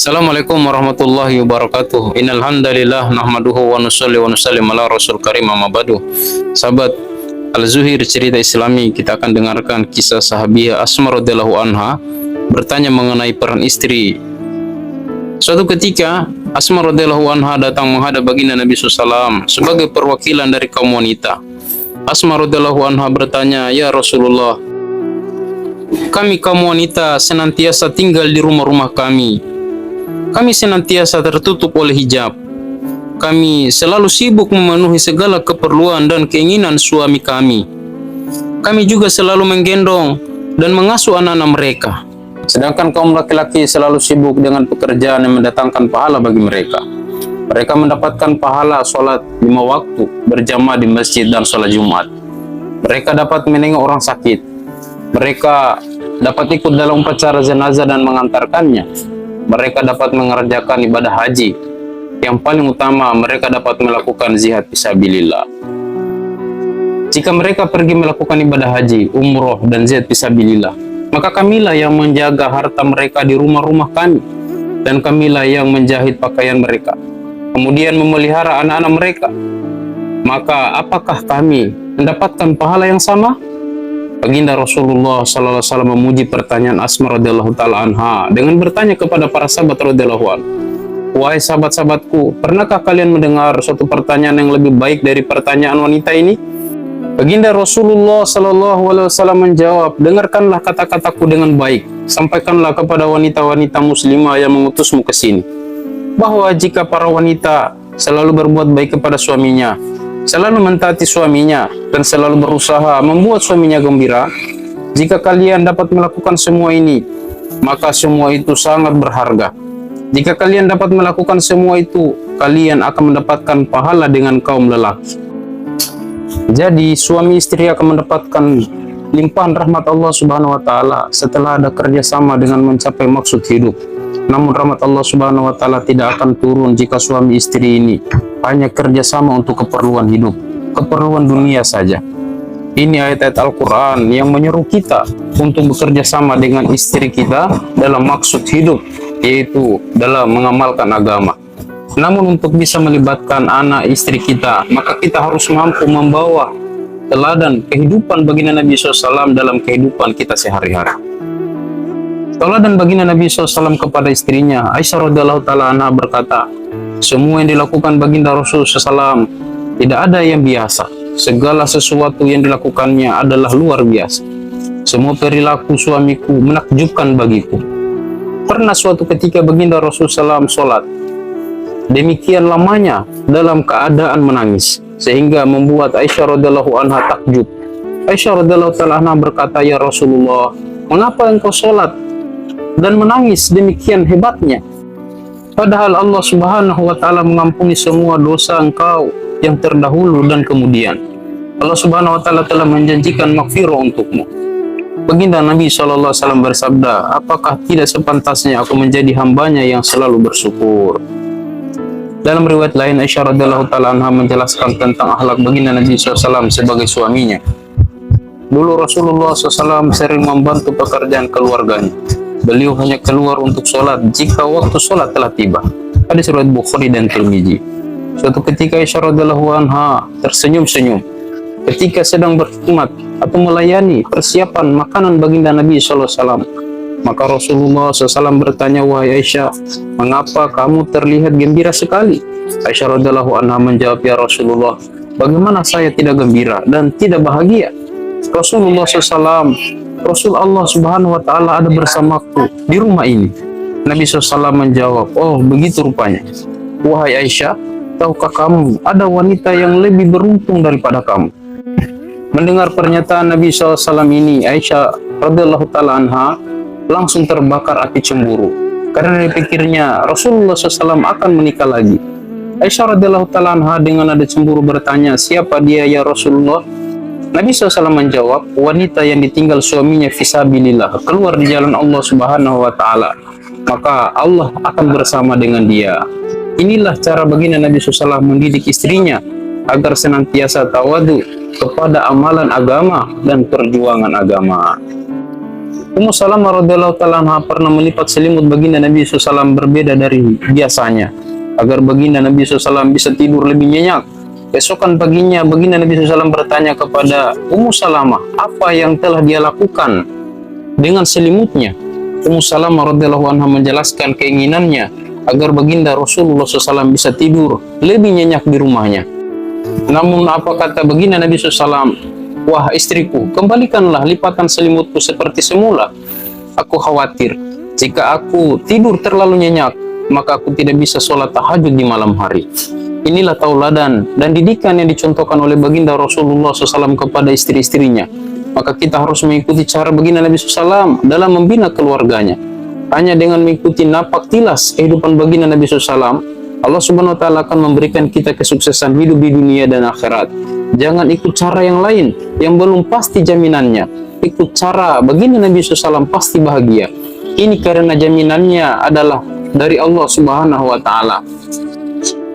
Assalamualaikum warahmatullahi wabarakatuh. Innal hamdalillah nahmaduhu wa nusalli wa nusallim ala rasul karim amma ba'du. Sahabat Al-Zuhir cerita Islami, kita akan dengarkan kisah sahabiah Asma radhiyallahu anha bertanya mengenai peran istri. Suatu ketika Asma radhiyallahu anha datang menghadap baginda Nabi SAW sebagai perwakilan dari kaum wanita. Asma radhiyallahu anha bertanya, "Ya Rasulullah, kami kaum wanita senantiasa tinggal di rumah-rumah kami. Kami senantiasa tertutup oleh hijab. Kami selalu sibuk memenuhi segala keperluan dan keinginan suami kami. Kami juga selalu menggendong dan mengasuh anak-anak mereka. Sedangkan kaum laki-laki selalu sibuk dengan pekerjaan yang mendatangkan pahala bagi mereka. Mereka mendapatkan pahala sholat 5 waktu berjamaah di masjid dan sholat Jumat. Mereka dapat menengok orang sakit. Mereka dapat ikut dalam upacara jenazah dan mengantarkannya. Mereka dapat mengerjakan ibadah haji. Yang paling utama, mereka dapat melakukan jihad fisabilillah. Jika mereka pergi melakukan ibadah haji, umroh, dan jihad fisabilillah, maka kamilah yang menjaga harta mereka di rumah-rumah kami, dan kamilah yang menjahit pakaian mereka, kemudian memelihara anak-anak mereka. Maka apakah kami mendapatkan pahala yang sama?" Baginda Rasulullah SAW memuji pertanyaan Asma radhiyallahu taala anha dengan bertanya kepada para sahabat radhiyallahu anhu, "Wahai sahabat-sahabatku, pernahkah kalian mendengar suatu pertanyaan yang lebih baik dari pertanyaan wanita ini?" Baginda Rasulullah SAW menjawab, "Dengarkanlah kata-kataku dengan baik. Sampaikanlah kepada wanita-wanita muslimah yang mengutusmu ke sini, bahwa jika para wanita selalu berbuat baik kepada suaminya, selalu mentaati suaminya, dan selalu berusaha membuat suaminya gembira, jika kalian dapat melakukan semua ini, maka semua itu sangat berharga. Jika kalian dapat melakukan semua itu, kalian akan mendapatkan pahala dengan kaum lelaki." Jadi suami istri akan mendapatkan limpahan rahmat Allah Subhanahu wa taala setelah ada kerjasama dengan mencapai maksud hidup. Namun rahmat Allah Subhanahu wa taala tidak akan turun jika suami istri ini hanya kerjasama untuk keperluan hidup, keperluan dunia saja. Ini ayat-ayat Al-Quran yang menyeru kita untuk bekerja sama dengan istri kita dalam maksud hidup, yaitu dalam mengamalkan agama. Namun untuk bisa melibatkan anak istri kita, maka kita harus mampu membawa teladan kehidupan baginda Nabi SAW dalam kehidupan kita sehari-hari. Teladan baginda Nabi SAW kepada istrinya, Aisyah radhiyallahu taala anha berkata, "Semua yang dilakukan baginda Rasul SAW tidak ada yang biasa. Segala sesuatu yang dilakukannya adalah luar biasa. Semua perilaku suamiku menakjubkan bagiku." Pernah suatu ketika baginda Rasul SAW sholat demikian lamanya dalam keadaan menangis, sehingga membuat Aisyah radhiyallahu anha takjub. Aisyah radhiyallahu taala anha berkata, "Ya Rasulullah, mengapa engkau sholat dan menangis demikian hebatnya? Padahal Allah Subhanahu wa taala mengampuni semua dosa engkau yang terdahulu dan kemudian. Allah Subhanahu wa taala telah menjanjikan maghfirah untukmu." Baginda Nabi SAW bersabda, "Apakah tidak sepantasnya aku menjadi hambanya yang selalu bersyukur?" Dalam riwayat lain, Aisyah radhiyallahu taala anha menjelaskan tentang akhlak baginda Nabi SAW sebagai suaminya. Dulu Rasulullah SAW sering membantu pekerjaan keluarganya. Beliau hanya keluar untuk sholat jika waktu sholat telah tiba. Hadis riwayat Bukhari dan Tirmizi. Suatu ketika Aisyah radhiyallahu anha tersenyum-senyum ketika sedang berkhidmat atau melayani persiapan makanan baginda Nabi SAW. Maka Rasulullah SAW bertanya, "Wahai Aisyah, mengapa kamu terlihat gembira sekali?" Aisyah radhiyallahu anha menjawab, "Ya Rasulullah, bagaimana saya tidak gembira dan tidak bahagia? Rasulullah SAW, Rasul Allah Subhanahu wa taala ada bersamaku di rumah ini." Nabi SAW menjawab, "Oh, begitu rupanya. Wahai Aisyah, tahukah kamu ada wanita yang lebih beruntung daripada kamu?" Mendengar pernyataan Nabi SAW ini, Aisyah radhiyallahu taala anha langsung terbakar api cemburu karena dipikirnya Rasulullah SAW akan menikah lagi. Aisyah radhiyallahu taala anha dengan nada cemburu bertanya, "Siapa dia ya Rasulullah?" Nabi SAW menjawab, "Wanita yang ditinggal suaminya fisabilillah, keluar di jalan Allah Subhanahu wa taala, maka Allah akan bersama dengan dia." Inilah cara baginda Nabi SAW mendidik istrinya agar senantiasa tawadu kepada amalan agama dan perjuangan agama. Ummu Salamah radhiyallahu ta'ala anha pernah melipat selimut baginda Nabi SAW berbeda dari biasanya, agar baginda Nabi SAW bisa tidur lebih nyenyak. Besokan paginya baginda Nabi SAW bertanya kepada Ummu Salamah apa yang telah dia lakukan dengan selimutnya. Ummu Salamah radhiyallahu anha menjelaskan keinginannya agar baginda Rasulullah SAW bisa tidur lebih nyenyak di rumahnya. Namun apa kata baginda Nabi SAW? Wah istriku, kembalikanlah lipatan selimutku seperti semula. Aku khawatir jika aku tidur terlalu nyenyak, maka aku tidak bisa sholat tahajud di malam hari. Inilah tauladan dan didikan yang dicontohkan oleh baginda Rasulullah SAW kepada istri-istrinya. Maka kita harus mengikuti cara baginda Nabi SAW dalam membina keluarganya. Hanya dengan mengikuti napak tilas kehidupan baginda Nabi SAW, Allah Subhanahu wa Ta'ala akan memberikan kita kesuksesan hidup di dunia dan akhirat. Jangan ikut cara yang lain yang belum pasti jaminannya. Ikut cara baginda Nabi SAW pasti bahagia. Ini karena jaminannya adalah dari Allah Subhanahu wa Ta'ala.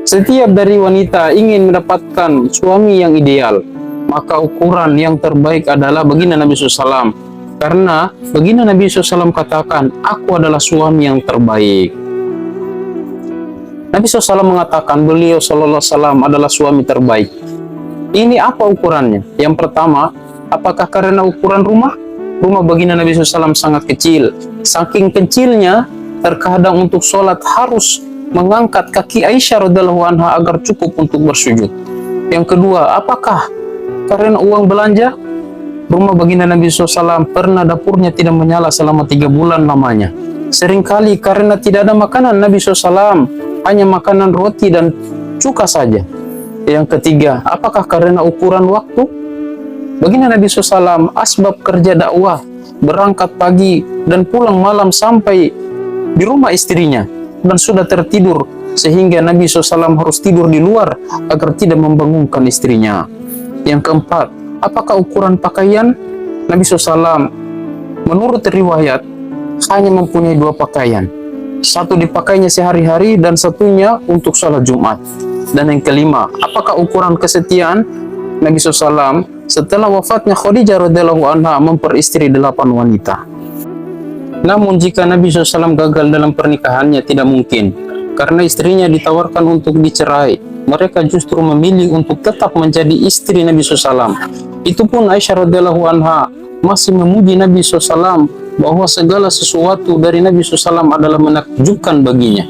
Setiap dari wanita ingin mendapatkan suami yang ideal, maka ukuran yang terbaik adalah baginda Nabi SAW. Karena baginda Nabi SAW katakan, aku adalah suami yang terbaik. Nabi SAW mengatakan beliau SAW adalah suami terbaik. Ini apa ukurannya? Yang pertama, apakah karena ukuran rumah? Rumah baginda Nabi SAW sangat kecil. Saking kecilnya, terkadang untuk sholat harus mengangkat kaki Aisyah radhiyallahu anha agar cukup untuk bersujud. Yang kedua, apakah karena uang belanja? Rumah baginda Nabi SAW pernah dapurnya tidak menyala selama 3 bulan lamanya. Seringkali karena tidak ada makanan Nabi SAW, hanya makanan roti dan cuka saja. Yang ketiga, apakah karena ukuran waktu? Baginda Nabi SAW asbab kerja dakwah, berangkat pagi dan pulang malam sampai di rumah istrinya dan sudah tertidur, sehingga Nabi SAW harus tidur di luar agar tidak membangunkan istrinya. Yang keempat, apakah ukuran pakaian? Nabi SAW menurut riwayat hanya mempunyai 2 pakaian. Satu dipakainya sehari-hari dan satunya untuk sholat Jumat. Dan yang kelima, apakah ukuran kesetiaan? Nabi SAW setelah wafatnya Khadijah radhiyallahu anha memperistri 8 wanita. Namun jika Nabi SAW gagal dalam pernikahannya tidak mungkin, karena istrinya ditawarkan untuk dicerai. Mereka justru memilih untuk tetap menjadi istri Nabi SAW. Itu pun Aisyah radhiyallahu anha masih memuji Nabi SAW bahwa segala sesuatu dari Nabi SAW adalah menakjubkan baginya.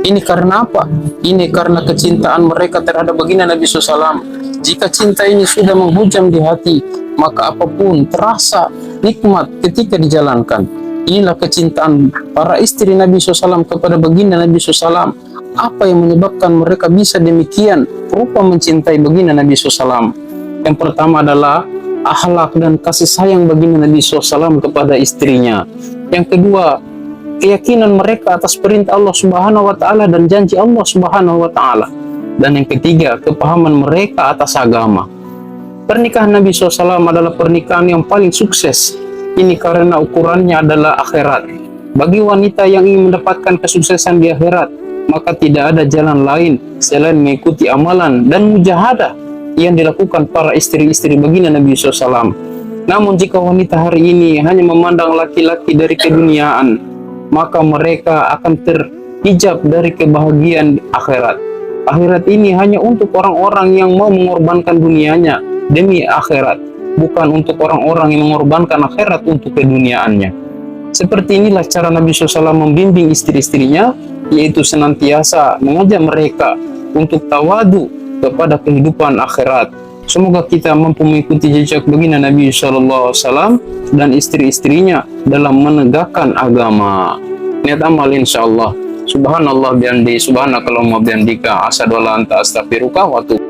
Ini karena apa? Ini karena kecintaan mereka terhadap baginda Nabi SAW. Jika cinta ini sudah menghujam di hati, maka apapun terasa nikmat ketika dijalankan. Inilah kecintaan para istri Nabi SAW kepada baginda Nabi SAW. Apa yang menyebabkan mereka bisa demikian rupa mencintai baginda Nabi SAW? Yang pertama adalah akhlak dan kasih sayang baginda Nabi SAW kepada istrinya. Yang kedua, keyakinan mereka atas perintah Allah Subhanahu wa Ta'ala dan janji Allah Subhanahu wa Ta'ala. Dan yang ketiga, kepahaman mereka atas agama. Pernikahan Nabi SAW adalah pernikahan yang paling sukses. Ini karena ukurannya adalah akhirat. Bagi wanita yang ingin mendapatkan kesuksesan di akhirat, maka tidak ada jalan lain selain mengikuti amalan dan mujahadah yang dilakukan para istri-istri baginda Nabi SAW. Namun jika wanita hari ini hanya memandang laki-laki dari keduniaan, maka mereka akan terhijab dari kebahagiaan akhirat. Akhirat ini hanya untuk orang-orang yang mau mengorbankan dunianya demi akhirat, bukan untuk orang-orang yang mengorbankan akhirat untuk keduniaannya. Seperti inilah cara Nabi SAW membimbing istri-istrinya, yaitu senantiasa mengajak mereka untuk tawadu kepada kehidupan akhirat. Semoga kita mampu mengikuti jejak baginda Nabi SAW dan istri-istrinya dalam menegakkan agama. Niat amal insyaallah. Subhanallah bihamdi, subhanakallahumma bihamdika, asyhadu an la ilaha illa anta, astaghfiruka wa atubu